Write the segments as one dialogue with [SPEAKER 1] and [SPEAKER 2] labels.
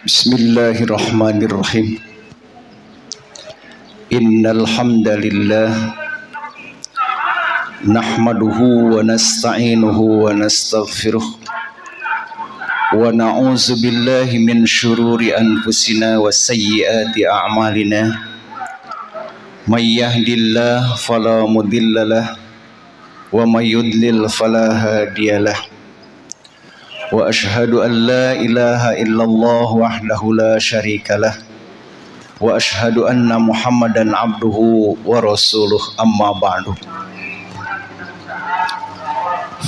[SPEAKER 1] Bismillahirrahmanirrahim. Innal hamdalillah nahmaduhu wa nasta'inuhu wa nastaghfiruh wa na'udzu billahi min syururi anfusina wa sayyiati a'malina. May yahdihillahu fala mudhillalah wa may yudlil fala hadiyalah. Wa ashhadu an la ilaha illallah wahdahu la syarikalah wa ashhadu anna Muhammadan abduhu wa rasuluh, amma ba'du.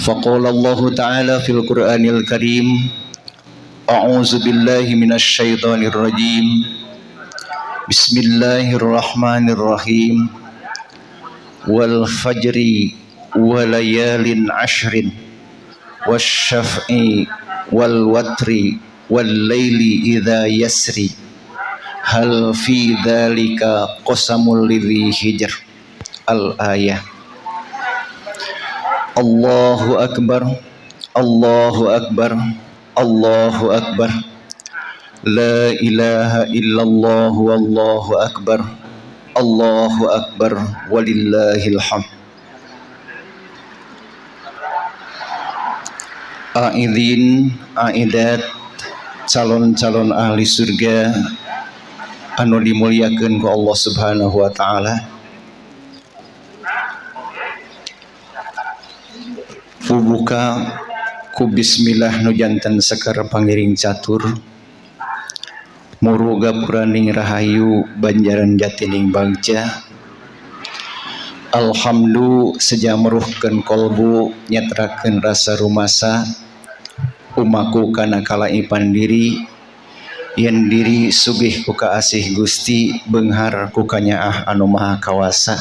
[SPEAKER 1] Faqala Allah ta'ala fil Qur'anil Karim, a'udzu billahi minasy syaithanir rajim. Bismillahirrahmanirrahim. Wal fajri wa layalin ashrin wasyaf'i wal watri wal laili idza yasri hal fi dzalika qasamul lidzi hijr. Al ayah. Allahu akbar, Allahu akbar, Allahu akbar, la ilaha illallah wallahu akbar, Allahu akbar walillahil hamd. Aidin, aidat, calon-calon ahli surga anu dimuliakeun ku Allah Subhanahu wa taala. Pubuka ku bismillah nu janten sekar pangiring catur. Muruga puraning rahayu banjaran jatining bagja. Alhamdulillah sejameruhkeun kolbu nyetrakeun rasa rumasa umaku kana kalaipan diri yen diri sugih ku kaasih Gusti beunghar ku kanyaah anu maha kawasa.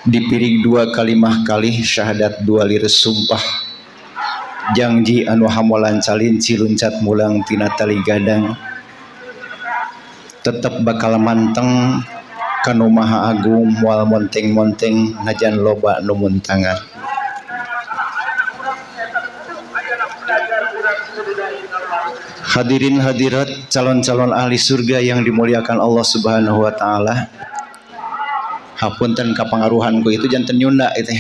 [SPEAKER 1] Dipirig dua kalimah kalih syahadat dua lir sumpah janji anu hamolan calin ciluncat mulang tina tali gadang tetep bakal manteng kanu maha agung moal monteng-monteng najan loba nu muntangan. Hadirin hadirat calon-calon ahli surga yang dimuliakan Allah Subhanahu wa taala. Hapunten kapangaruhanku itu janten nyunda itu.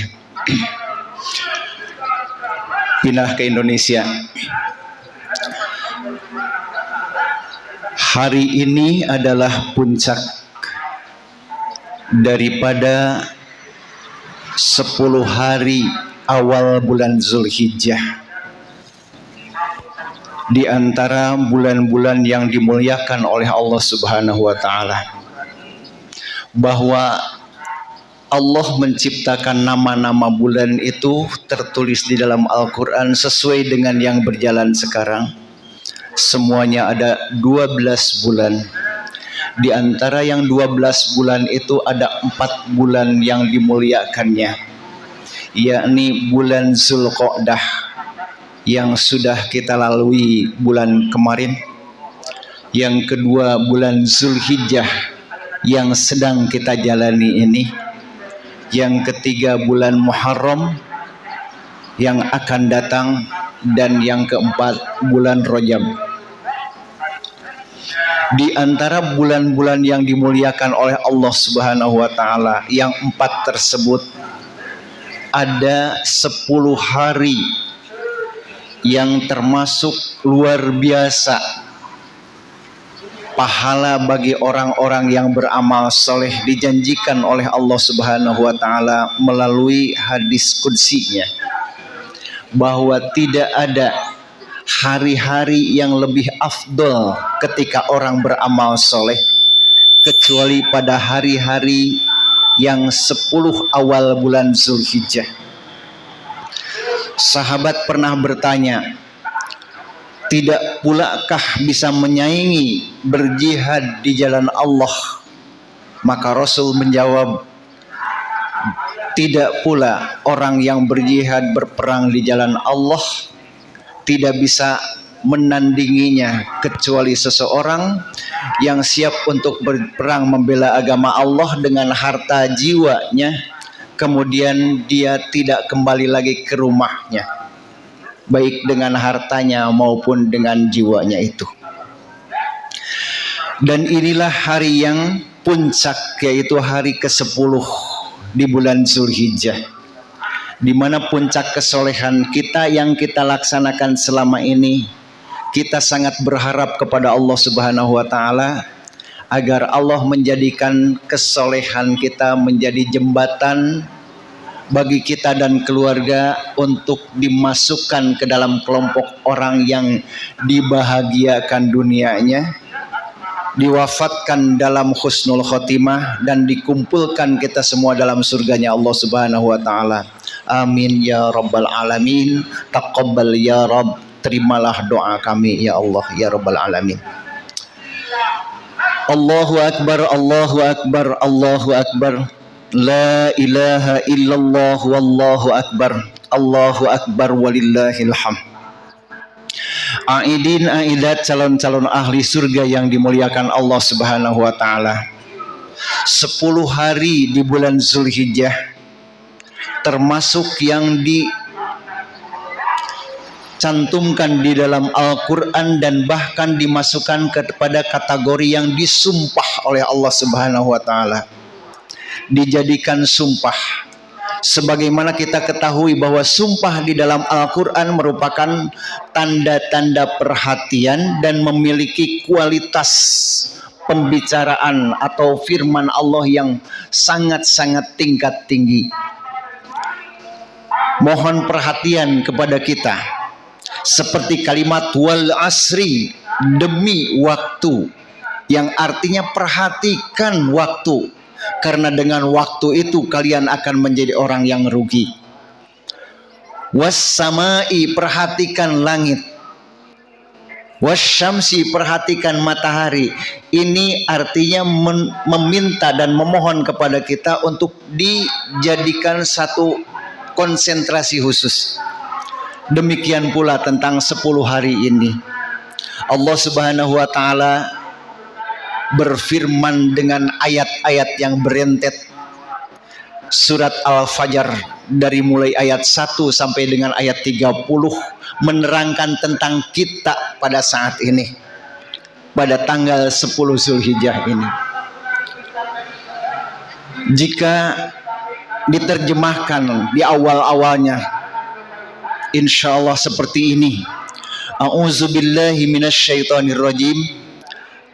[SPEAKER 1] Pindah ke Indonesia. Hari ini adalah puncak daripada 10 hari awal bulan Zulhijjah. Di antara bulan-bulan yang dimuliakan oleh Allah Subhanahu wa taala, bahwa Allah menciptakan nama-nama bulan itu tertulis di dalam Al-Qur'an sesuai dengan yang berjalan sekarang. Semuanya ada 12 bulan. Di antara yang 12 bulan itu ada 4 bulan yang dimuliakannya, yakni bulan Zulqa'dah yang sudah kita lalui bulan kemarin, yang kedua bulan Zulhijjah yang sedang kita jalani ini, yang ketiga bulan Muharram yang akan datang, dan yang keempat bulan Rajab. Di antara bulan-bulan yang dimuliakan oleh Allah Subhanahu wa taala, yang 4 tersebut ada 10 hari yang termasuk luar biasa pahala bagi orang-orang yang beramal soleh dijanjikan oleh Allah Subhanahu wa taala melalui hadis qudsinya, bahwa tidak ada hari-hari yang lebih afdol ketika orang beramal soleh kecuali pada hari-hari yang 10 awal bulan Zulhijjah. Sahabat pernah bertanya, tidak pulakah bisa menyaingi berjihad di jalan Allah? Maka Rasul menjawab, Tidak pula orang yang berjihad berperang di jalan Allah tidak bisa menandinginya kecuali seseorang yang siap untuk berperang membela agama Allah dengan harta jiwanya, kemudian dia tidak kembali lagi ke rumahnya, baik dengan hartanya maupun dengan jiwanya itu. Dan inilah hari yang puncak, yaitu hari ke-10 di bulan Zulhijjah, di mana puncak kesolehan kita yang kita laksanakan selama ini. Kita sangat berharap kepada Allah Subhanahu wa Ta'ala agar Allah menjadikan kesolehan kita menjadi jembatan bagi kita dan keluarga untuk dimasukkan ke dalam kelompok orang yang dibahagiakan dunianya, diwafatkan dalam husnul khotimah, dan dikumpulkan kita semua dalam surganya Allah Subhanahu wa Ta'ala. Amin ya rabbal alamin. Taqabbal ya Rabb. Terimalah doa kami ya Allah ya rabbal alamin. Allahu akbar, Allahu akbar, Allahu akbar. La ilaha illallah wallahu akbar. Allahu akbar walillahil hamd. Aidin aidat, calon-calon ahli surga yang dimuliakan Allah Subhanahu wa Ta'ala. 10 hari di bulan Zulhijjah termasuk yang dicantumkan di dalam Al-Quran dan bahkan dimasukkan kepada kategori yang disumpah oleh Allah Subhanahu wa Ta'ala, dijadikan sumpah. Sebagaimana kita ketahui bahwa sumpah di dalam Al-Quran merupakan tanda-tanda perhatian dan memiliki kualitas pembicaraan atau firman Allah yang sangat-sangat tingkat tinggi. Mohon perhatian kepada kita, seperti kalimat wal asri, demi waktu, yang artinya perhatikan waktu, karena dengan waktu itu kalian akan menjadi orang yang rugi. Was-samai, perhatikan langit. Was-syamsi, perhatikan matahari. Ini artinya meminta dan memohon kepada kita untuk dijadikan satu konsentrasi khusus. Demikian pula tentang 10 hari ini. Allah Subhanahu wa Ta'ala berfirman dengan ayat-ayat yang berentet. Surat Al-Fajr dari mulai ayat 1 sampai dengan ayat 30 menerangkan tentang kita pada saat ini, pada tanggal 10 Zulhijjah ini. Jika diterjemahkan di awal-awalnya, insya Allah seperti ini. A'udzubillahi minasyaitonirrajim.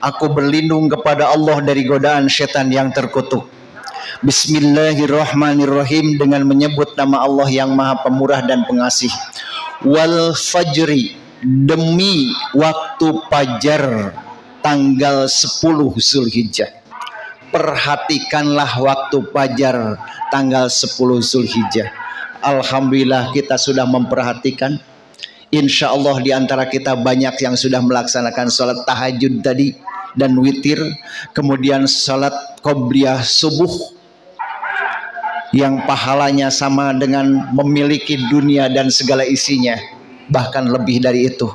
[SPEAKER 1] Aku berlindung kepada Allah dari godaan setan yang terkutuk. Bismillahirrahmanirrahim, dengan menyebut nama Allah yang Maha Pemurah dan Pengasih. Wal fajri, demi waktu fajar tanggal 10 Zulhijjah. Perhatikanlah waktu fajar tanggal 10 Zulhijjah. Alhamdulillah kita sudah memperhatikan. Insya Allah di antara kita banyak yang sudah melaksanakan sholat tahajud tadi dan witir, kemudian sholat qobliyah subuh yang pahalanya sama dengan memiliki dunia dan segala isinya, bahkan lebih dari itu.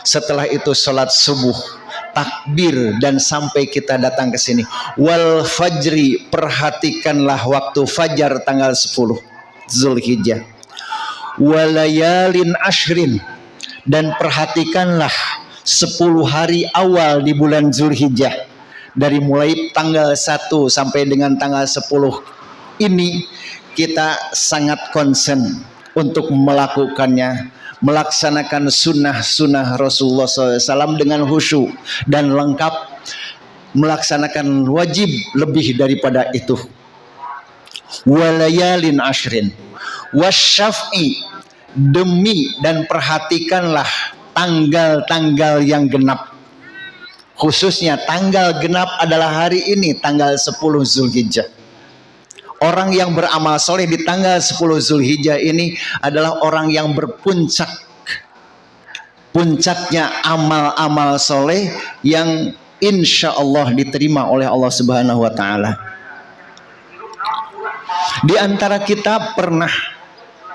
[SPEAKER 1] Setelah itu sholat subuh, takbir, dan sampai kita datang ke sini. Wal fajri, perhatikanlah waktu fajar tanggal 10 Zulhijjah. Walayalin ashrin, dan perhatikanlah 10 hari awal di bulan Zulhijjah, dari mulai tanggal 1 sampai dengan tanggal 10 ini kita sangat konsen untuk melakukannya, melaksanakan sunnah-sunnah Rasulullah SAW dengan khusyuk dan lengkap, melaksanakan wajib lebih daripada itu. Walayalin ashrin wasyaf'i, demi dan perhatikanlah tanggal-tanggal yang genap. Khususnya tanggal genap adalah hari ini, tanggal 10 Zulhijjah. Orang yang beramal soleh di tanggal 10 Zulhijjah ini adalah orang yang berpuncak. Puncaknya amal-amal soleh yang insya Allah diterima oleh Allah Subhanahu wa Ta'ala. Di antara kita pernah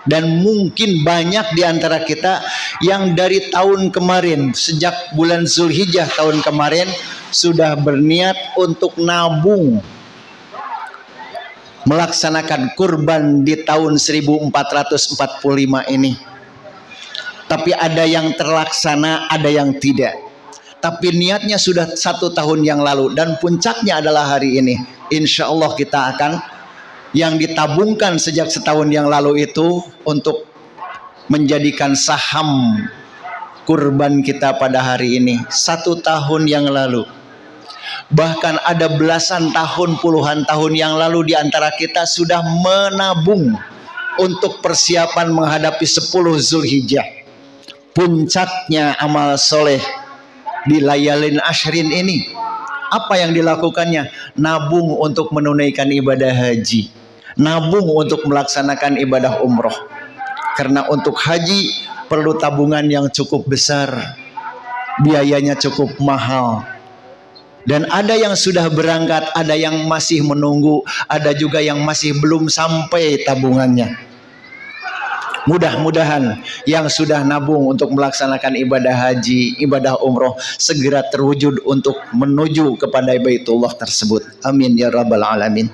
[SPEAKER 1] dan mungkin banyak di antara kita yang dari tahun kemarin, sejak bulan Zulhijjah tahun kemarin sudah berniat untuk nabung melaksanakan kurban di tahun 1445 ini. Tapi ada yang terlaksana, ada yang tidak. Tapi niatnya sudah 1 tahun yang lalu dan puncaknya adalah hari ini. Insya Allah kita akan yang ditabungkan sejak setahun yang lalu itu untuk menjadikan saham kurban kita pada hari ini. 1 tahun yang lalu, bahkan ada belasan tahun, puluhan tahun yang lalu di antara kita sudah menabung untuk persiapan menghadapi 10 Zulhijjah, puncaknya amal soleh di layalin ashrin ini. Apa yang dilakukannya? Nabung untuk menunaikan ibadah haji, nabung untuk melaksanakan ibadah umroh. Karena untuk haji perlu tabungan yang cukup besar, biayanya cukup mahal. Dan ada yang sudah berangkat, ada yang masih menunggu, ada juga yang masih belum sampai tabungannya. Mudah-mudahan yang sudah nabung untuk melaksanakan ibadah haji, ibadah umroh segera terwujud untuk menuju kepada Baitullah tersebut. Amin ya rabbal alamin.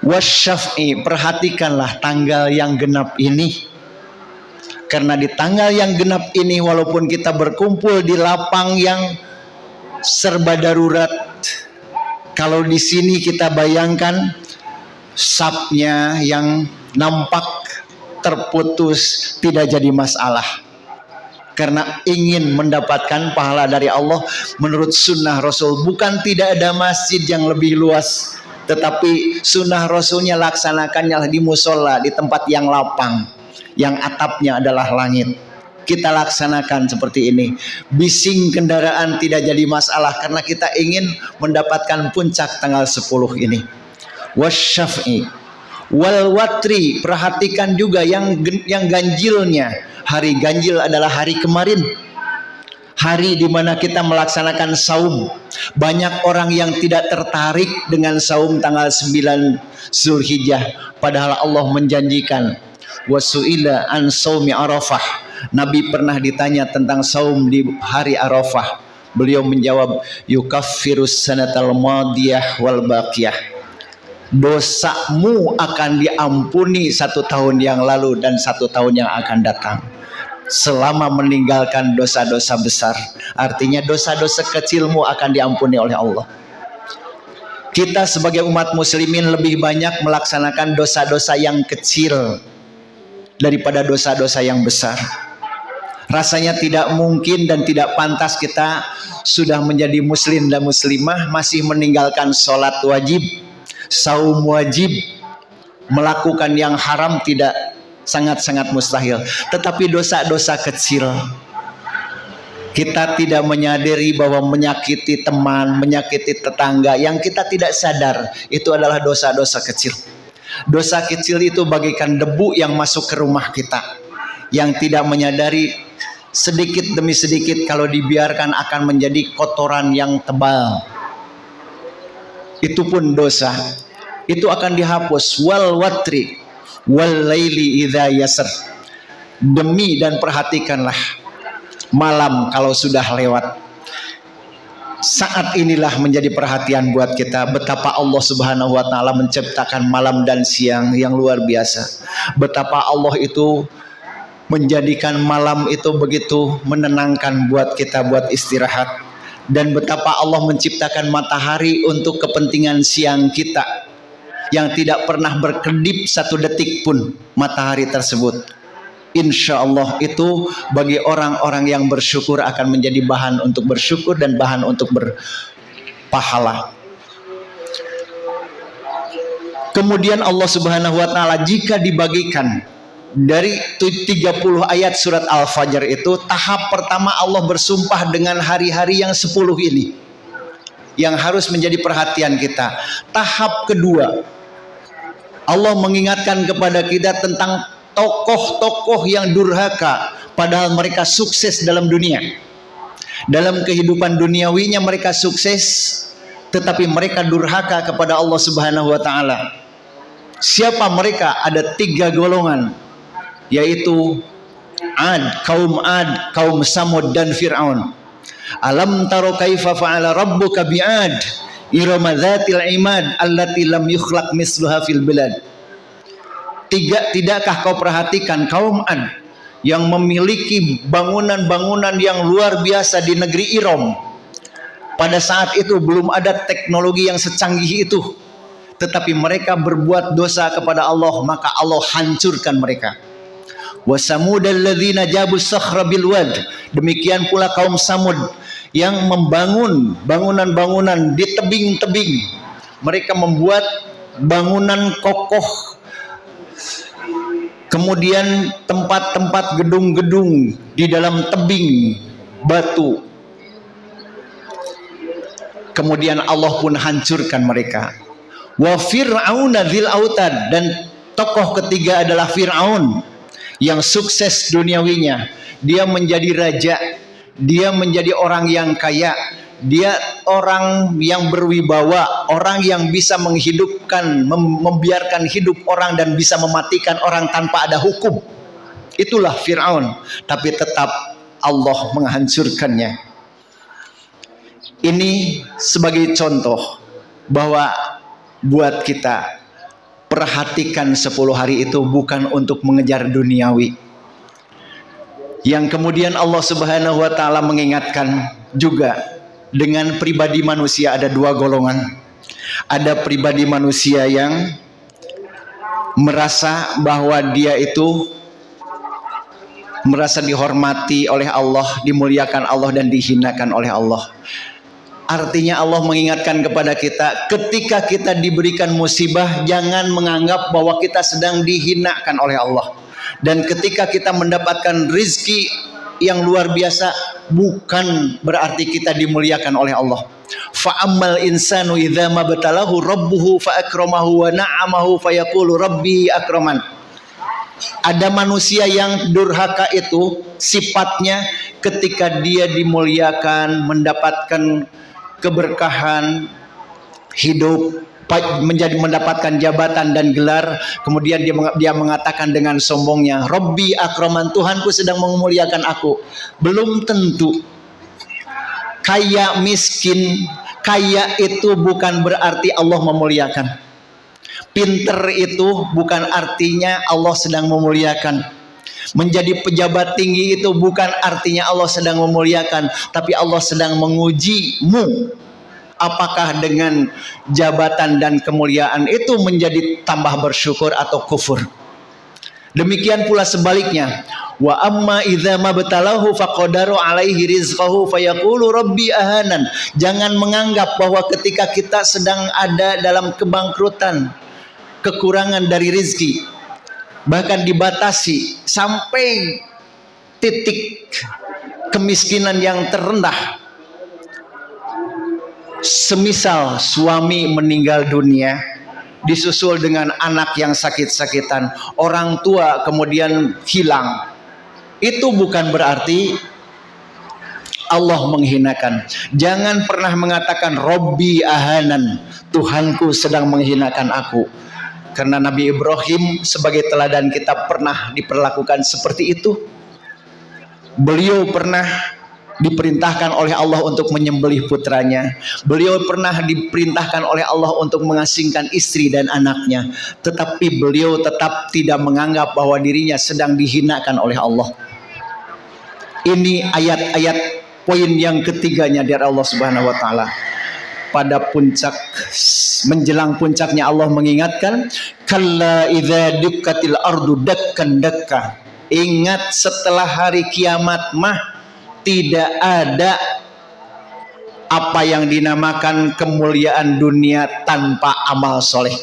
[SPEAKER 1] Wasyaf'i, perhatikanlah tanggal yang genap ini. Karena di tanggal yang genap ini, walaupun kita berkumpul di lapang yang serba darurat, kalau di sini kita bayangkan sapnya yang nampak terputus tidak jadi masalah. Karena ingin mendapatkan pahala dari Allah menurut sunnah Rasul. Bukan tidak ada masjid yang lebih luas, tetapi sunnah Rasulnya laksanakannya di musola, di tempat yang lapang, yang atapnya adalah langit. Kita laksanakan seperti ini. Bising kendaraan tidak jadi masalah karena kita ingin mendapatkan puncak tanggal 10 ini. Wasyaf'i wal watri, perhatikan juga yang ganjilnya. Hari ganjil adalah hari kemarin, hari di mana kita melaksanakan saum. Banyak orang yang tidak tertarik dengan saum tanggal 9 Zulhijjah, padahal Allah menjanjikan wasu'ila an saumi Arafah. Nabi pernah ditanya tentang saum di hari Arafah. Beliau menjawab, yukaffirus sanatal madiyah wal baqiyah. Dosamu akan diampuni 1 tahun yang lalu dan 1 tahun yang akan datang, selama meninggalkan dosa-dosa besar. Artinya dosa-dosa kecilmu akan diampuni oleh Allah. Kita sebagai umat muslimin lebih banyak melaksanakan dosa-dosa yang kecil daripada dosa-dosa yang besar. Rasanya tidak mungkin dan tidak pantas kita sudah menjadi muslim dan muslimah masih meninggalkan sholat wajib, saum wajib, melakukan yang haram tidak, sangat-sangat mustahil. Tetapi dosa-dosa kecil, kita tidak menyadari bahwa menyakiti teman, menyakiti tetangga yang kita tidak sadar, itu adalah dosa-dosa kecil. Dosa kecil itu bagaikan debu yang masuk ke rumah kita, yang tidak menyadari sedikit demi sedikit kalau dibiarkan akan menjadi kotoran yang tebal. Itu pun dosa. Itu akan dihapus. Wal watri wal laili idza yasr. Demi dan perhatikanlah malam kalau sudah lewat. Saat inilah menjadi perhatian buat kita betapa Allah Subhanahu wa taala menciptakan malam dan siang yang luar biasa. Betapa Allah itu menjadikan malam itu begitu menenangkan buat kita, buat istirahat. Dan betapa Allah menciptakan matahari untuk kepentingan siang kita, yang tidak pernah berkedip 1 detik pun matahari tersebut. Insya Allah itu bagi orang-orang yang bersyukur akan menjadi bahan untuk bersyukur dan bahan untuk berpahala. Kemudian Allah Subhanahu wa taala jika dibagikan dari 30 ayat surat Al-Fajr itu, tahap pertama Allah bersumpah dengan hari-hari yang 10 ini yang harus menjadi perhatian kita. Tahap kedua, Allah mengingatkan kepada kita tentang tokoh-tokoh yang durhaka padahal mereka sukses dalam dunia. Dalam kehidupan duniawinya mereka sukses, tetapi mereka durhaka kepada Allah Subhanahu wa taala. Siapa mereka? Ada 3 golongan, yaitu Ad, kaum Samud dan Fir'aun. Alam taro kaifa fa'ala rabbuka bi'ad irama dzatil imad allati lam yukhlaq misluha fil bilad. Tidakkah kau perhatikan kaum Ad yang memiliki bangunan-bangunan yang luar biasa di negeri Iram? Pada saat itu belum ada teknologi yang secanggih itu, tetapi mereka berbuat dosa kepada Allah, maka Allah hancurkan mereka. Wa samudal ladzina jabu sakhra bil wad, demikian pula kaum Samud yang membangun bangunan-bangunan di tebing-tebing. Mereka membuat bangunan kokoh, kemudian tempat-tempat gedung-gedung di dalam tebing batu. Kemudian Allah pun hancurkan mereka. Wa fir'auna dzil autad, dan tokoh ketiga adalah Fir'aun yang sukses duniawinya. Dia menjadi raja, dia menjadi orang yang kaya, dia orang yang berwibawa, orang yang bisa menghidupkan, membiarkan hidup orang dan bisa mematikan orang tanpa ada hukum. Itulah Fir'aun, tapi tetap Allah menghancurkannya. Ini sebagai contoh bahwa buat kita, perhatikan 10 hari itu bukan untuk mengejar duniawi. Yang kemudian Allah Subhanahu wa taala mengingatkan juga, dengan pribadi manusia ada 2 golongan. Ada pribadi manusia yang merasa bahwa dia itu merasa dihormati oleh Allah, dimuliakan Allah dan dihinakan oleh Allah. Artinya Allah mengingatkan kepada kita, ketika kita diberikan musibah, jangan menganggap bahwa kita sedang dihinakan oleh Allah. Dan ketika kita mendapatkan rizki yang luar biasa, bukan berarti kita dimuliakan oleh Allah. Fa'ammal insanu idza mabtalahu rabbuhu fa'akramahu wa na'amahu fayaqulu rabbi akraman. Ada manusia yang durhaka itu sifatnya ketika dia dimuliakan, mendapatkan keberkahan hidup, mendapatkan jabatan dan gelar, kemudian dia mengatakan dengan sombongnya, Rabbi akraman, Tuhanku sedang memuliakan aku. Belum tentu. Kaya miskin, kaya itu bukan berarti Allah memuliakan. Pinter itu bukan artinya Allah sedang memuliakan. Menjadi pejabat tinggi itu bukan artinya Allah sedang memuliakan, tapi Allah sedang mengujimu. Apakah dengan jabatan dan kemuliaan itu menjadi tambah bersyukur atau kufur? Demikian pula sebaliknya. Wa amma idza mabtalahu faqadaru alaihi rizqahu fayaqulu rabbi ahanan. Jangan menganggap bahwa ketika kita sedang ada dalam kebangkrutan, kekurangan dari rizki, bahkan dibatasi sampai titik kemiskinan yang terendah, semisal suami meninggal dunia disusul dengan anak yang sakit-sakitan, orang tua kemudian hilang, itu bukan berarti Allah menghinakan. Jangan pernah mengatakan Robbi ahanan, Tuhanku sedang menghinakan aku. Karena Nabi Ibrahim sebagai teladan kita pernah diperlakukan seperti itu. Beliau pernah diperintahkan oleh Allah untuk menyembelih putranya. Beliau pernah diperintahkan oleh Allah untuk mengasingkan istri dan anaknya. Tetapi beliau tetap tidak menganggap bahwa dirinya sedang dihinakan oleh Allah. Ini ayat-ayat poin yang ketiganya dari Allah Subhanahu wa taala. Pada puncak, menjelang puncaknya Allah mengingatkan, kalla idza dukkatil ardu dakkan dakka. Ingat, setelah hari kiamat mah tidak ada apa yang dinamakan kemuliaan dunia tanpa amal soleh.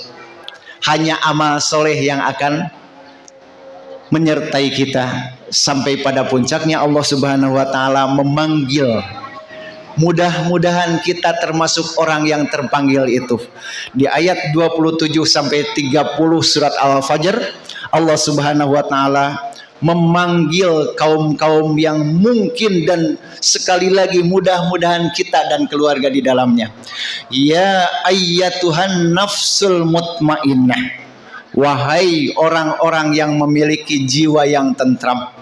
[SPEAKER 1] Hanya amal soleh yang akan menyertai kita sampai pada puncaknya Allah Subhanahu wa taala memanggil. Mudah-mudahan kita termasuk orang yang terpanggil itu. Di ayat 27 sampai 30 surat Al-Fajr, Allah Subhanahu wa taala memanggil kaum-kaum yang mungkin dan sekali lagi mudah-mudahan kita dan keluarga di dalamnya. Ya ayyatuhan nafsul mutmainnah, wahai orang-orang yang memiliki jiwa yang tentram,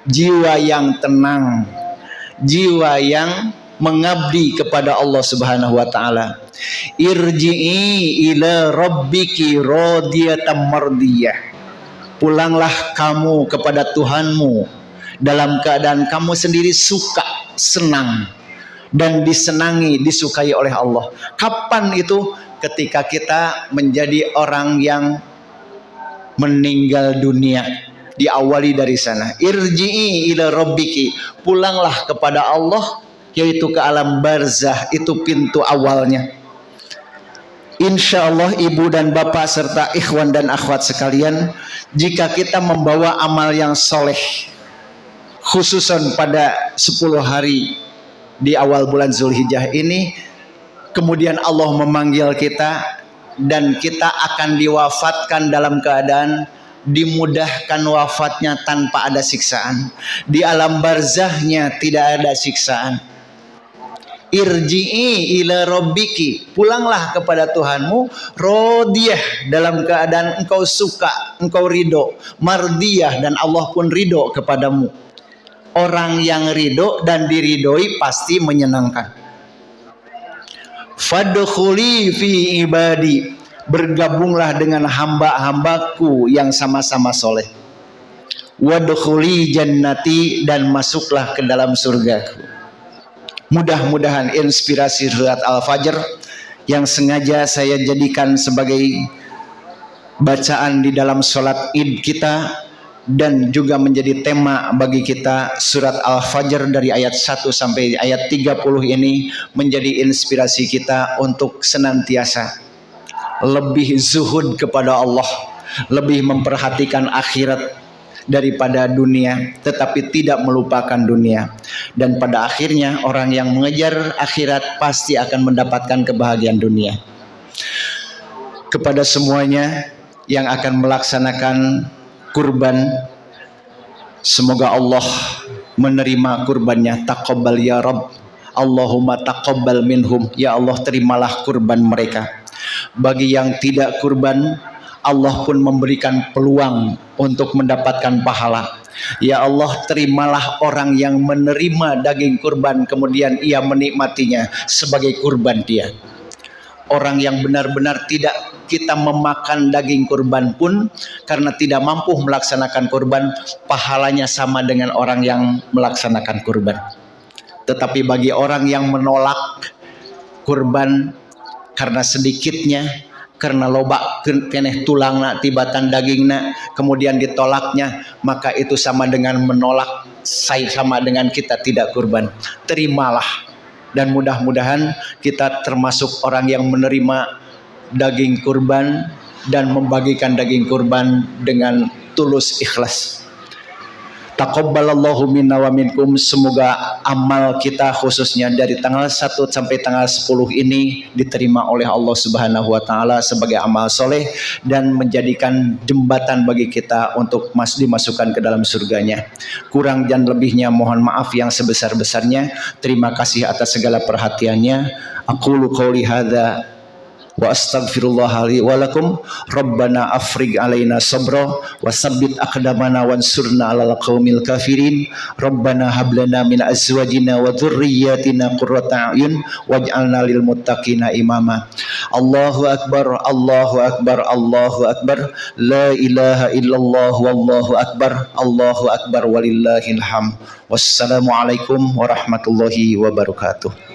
[SPEAKER 1] jiwa yang tenang, jiwa yang mengabdi kepada Allah Subhanahu wa taala. Irji'i ila rabbiki radiyatan mardiyah. Pulanglah kamu kepada Tuhanmu dalam keadaan kamu sendiri suka, senang dan disenangi, disukai oleh Allah. Kapan itu? Ketika kita menjadi orang yang meninggal dunia. Diawali dari sana. Irji'i ila rabbiki. Pulanglah kepada Allah, yaitu ke alam barzah, itu pintu awalnya. Insya Allah ibu dan bapak serta ikhwan dan akhwat sekalian, jika kita membawa amal yang soleh, khususan pada 10 hari di awal bulan Zulhijjah ini, kemudian Allah memanggil kita dan kita akan diwafatkan dalam keadaan dimudahkan wafatnya tanpa ada siksaan. Di alam barzahnya tidak ada siksaan. Irji'i ila rabbiki, pulanglah kepada Tuhanmu, radiyah, dalam keadaan engkau suka, engkau ridho, mardiyah, dan Allah pun ridho kepadamu. Orang yang ridho dan diridhoi pasti menyenangkan. Fadkhuli fi ibadi, bergabunglah dengan hamba-hambaku yang sama-sama soleh. Wadkhuli jannati, dan masuklah ke dalam surgaku. Mudah-mudahan inspirasi surat Al-Fajr yang sengaja saya jadikan sebagai bacaan di dalam sholat id kita dan juga menjadi tema bagi kita, surat Al-Fajr dari ayat 1 sampai ayat 30 ini menjadi inspirasi kita untuk senantiasa lebih zuhud kepada Allah, lebih memperhatikan akhirat daripada dunia, tetapi tidak melupakan dunia. Dan pada akhirnya orang yang mengejar akhirat pasti akan mendapatkan kebahagiaan dunia. Kepada semuanya yang akan melaksanakan kurban, semoga Allah menerima kurbannya. Taqabbal ya Rabb, Allahumma taqabbal minhum, ya Allah terimalah kurban mereka. Bagi yang tidak kurban, Allah pun memberikan peluang untuk mendapatkan pahala. Ya Allah, terimalah orang yang menerima daging kurban kemudian ia menikmatinya sebagai kurban dia. Orang yang benar-benar tidak kita memakan daging kurban pun karena tidak mampu melaksanakan kurban, pahalanya sama dengan orang yang melaksanakan kurban. Tetapi bagi orang yang menolak kurban karena sedikitnya, karena loba keneh tulangna tibatan dagingna, kemudian ditolaknya, maka itu sama dengan menolak, sama dengan kita tidak kurban. Terimalah, dan mudah-mudahan kita termasuk orang yang menerima daging kurban dan membagikan daging kurban dengan tulus ikhlas. Taqabbalallahu minna wa minkum. Semoga amal kita khususnya dari tanggal 1 sampai tanggal 10 ini diterima oleh Allah Subhanahu wa taala sebagai amal soleh dan menjadikan jembatan bagi kita untuk dimasukkan ke dalam surganya. Kurang dan lebihnya mohon maaf yang sebesar-besarnya. Terima kasih atas segala perhatiannya. Aqulu qouli hadza wa astaghfirullah li wa lakum. Rabbana afrigh alaina sabra wa sabbit aqdamana wansurna 'alal qaumil kafirin. Rabbana hab lana min azwajina wa dhurriyyatina qurrata a'yun waj'alna lil muttaqina imama. Allahu akbar, Allahu akbar, Allahu akbar, la ilaha illallah wallahu akbar, Allahu akbar walillahil hamd. Wassalamu alaikum warahmatullahi wabarakatuh.